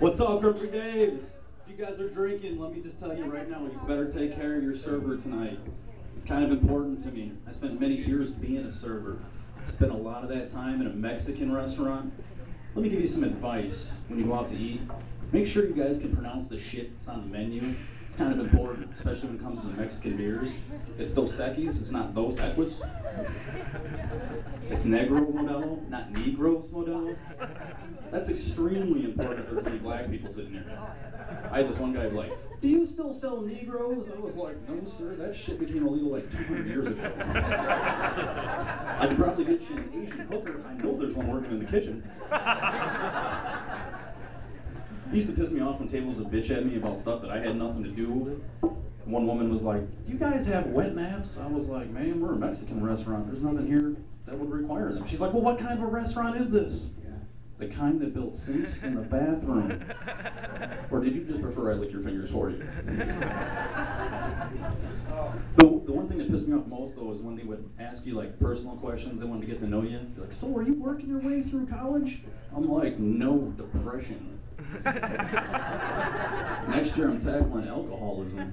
What's up, Grumpy Daves? If you guys are drinking, let me just tell you right now, you better take care of your server tonight. It's kind of important to me. I spent many years being a server. I spent a lot of that time in a Mexican restaurant. Let me give you some advice when you go out to eat. Make sure you guys can pronounce the shit that's on the menu. It's kind of important, especially when it comes to the Mexican beers. It's Dos Equis, it's not Dos Equis. It's Negro Modelo, not Negros Modelo. That's extremely important if there's any black people sitting there. I had this one guy like, do you still sell Negros? I was like, no sir, that shit became illegal like 200 years ago. I could probably get you an Asian hooker. I know there's one working in the kitchen. It used to piss me off when tables would bitch at me about stuff that I had nothing to do with. One woman was like, do you guys have wet naps? I was like, man, we're a Mexican restaurant. There's nothing here that would require them. She's like, well, what kind of a restaurant is this? The kind that built sinks in the bathroom. Or did you just prefer I lick your fingers for you? The one thing that pissed me off most, though, is when they would ask you, like, personal questions. They wanted to get to know you. They're like, so are you working your way through college? I'm like, no, depression. Next year I'm tackling alcoholism.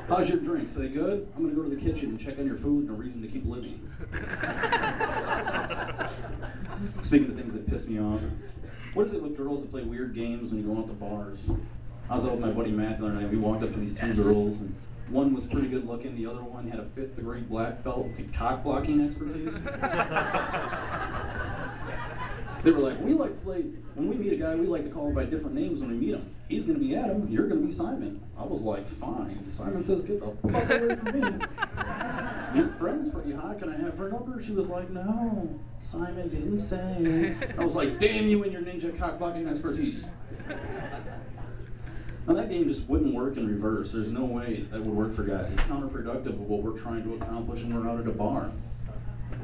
How's your drinks? Are they good? I'm going to go to the kitchen and check on your food and a reason to keep living. Speaking of things that piss me off, what is it with girls that play weird games when you go out to bars? I was out with my buddy Matt the other night. We walked up to these two girls, and one was pretty good looking. The other one had a 5th degree black belt in cock blocking expertise. They were like, we like to play, when we meet a guy, we like to call him by different names when we meet him. He's going to be Adam, you're going to be Simon. I was like, fine. Simon says, get the fuck away from me. Your friend's pretty hot, can I have her number? She was like, no, Simon didn't say. I was like, damn you and your ninja cock blocking expertise. Now that game just wouldn't work in reverse. There's no way that would work for guys. It's counterproductive of what we're trying to accomplish when we're out at a bar.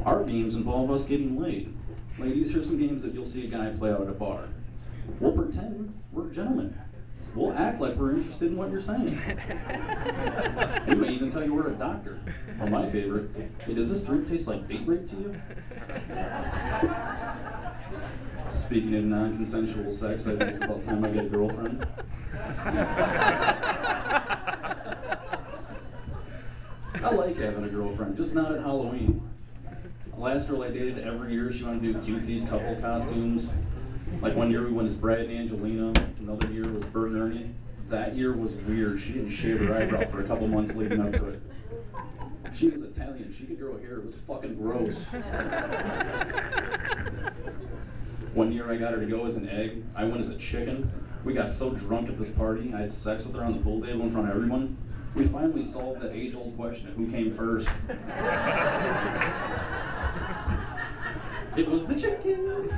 Our games involve us getting laid. Ladies, here's some games that you'll see a guy play out at a bar. We'll pretend we're gentlemen. We'll act like we're interested in what you're saying. We may even tell you we're a doctor. Or my favorite, hey, does this drink taste like date rape to you? Speaking of non-consensual sex, I think it's about time I get a girlfriend. I like having a girlfriend, just not at Halloween. The last girl I dated, every year she wanted to do cutesies, couple costumes. Like one year we went as Brad and Angelina, another year was Bert and Ernie. That year was weird. She didn't shave her eyebrow for a couple months leading up to it. She was Italian. She could grow hair. It was fucking gross. One year I got her to go as an egg. I went as a chicken. We got so drunk at this party. I had sex with her on the pool table in front of everyone. We finally solved that age-old question of who came first. It was the chicken.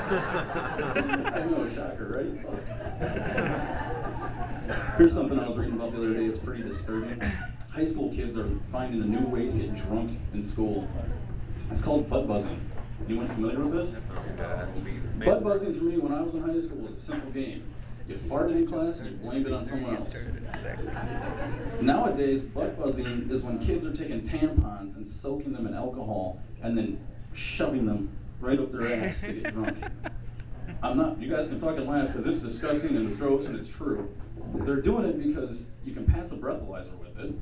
I know, shocker, right? Fuck. Here's something I was reading about the other day. It's pretty disturbing. High school kids are finding a new way to get drunk in school. It's called butt buzzing. Anyone familiar with this? Butt buzzing for me when I was in high school was a simple game. You farted in class and you blamed it on someone else. Nowadays, butt buzzing is when kids are taking tampons and soaking them in alcohol and then shoving them right up their ass to get drunk. You guys can fucking laugh because it's disgusting and it's gross and it's true. They're doing it because you can pass a breathalyzer with it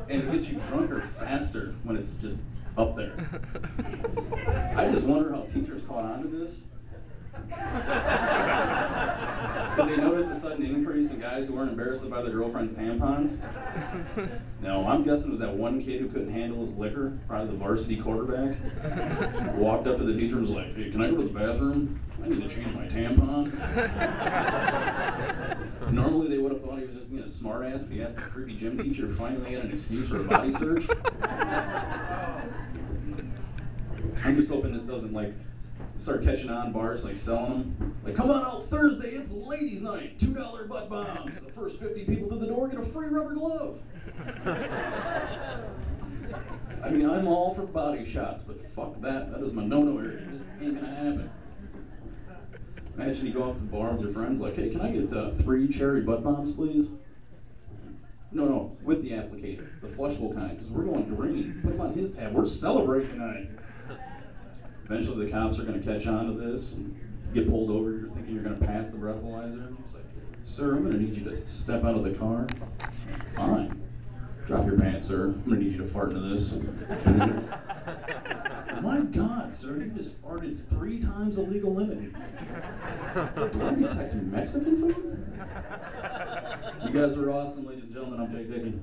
and it gets you drunker faster when it's just up there. I just wonder how teachers caught on to this. Did they notice a sudden increase in guys who weren't embarrassed by their girlfriend's tampons? No, I'm guessing it was that one kid who couldn't handle his liquor, probably the varsity quarterback. Walked up to the teacher and was like, hey, can I go to the bathroom? I need to change my tampon. Normally they would have thought he was just being a smartass, but he asked the creepy gym teacher who finally had an excuse for a body search. I'm just hoping this doesn't start catching on bars, selling them. Come on out Thursday, it's ladies' night, $2 butt bombs. The first 50 people through the door get a free rubber glove. I mean, I'm all for body shots, but fuck that. That is my no-no area. It just ain't gonna happen. Imagine you go out to the bar with your friends, hey, can I get 3 cherry butt bombs, please? No, with the applicator, the flushable kind, because we're going green. Put him on his tab. We're celebrating tonight. Eventually the cops are going to catch on to this and get pulled over, you're thinking you're going to pass the breathalyzer. He's like, sir, I'm going to need you to step out of the car. Fine. Drop your pants, sir. I'm going to need you to fart into this. My God, sir, you just farted 3 times the legal limit. Do I detect Mexican food? You guys are awesome, ladies and gentlemen. I'm Jake Dickey.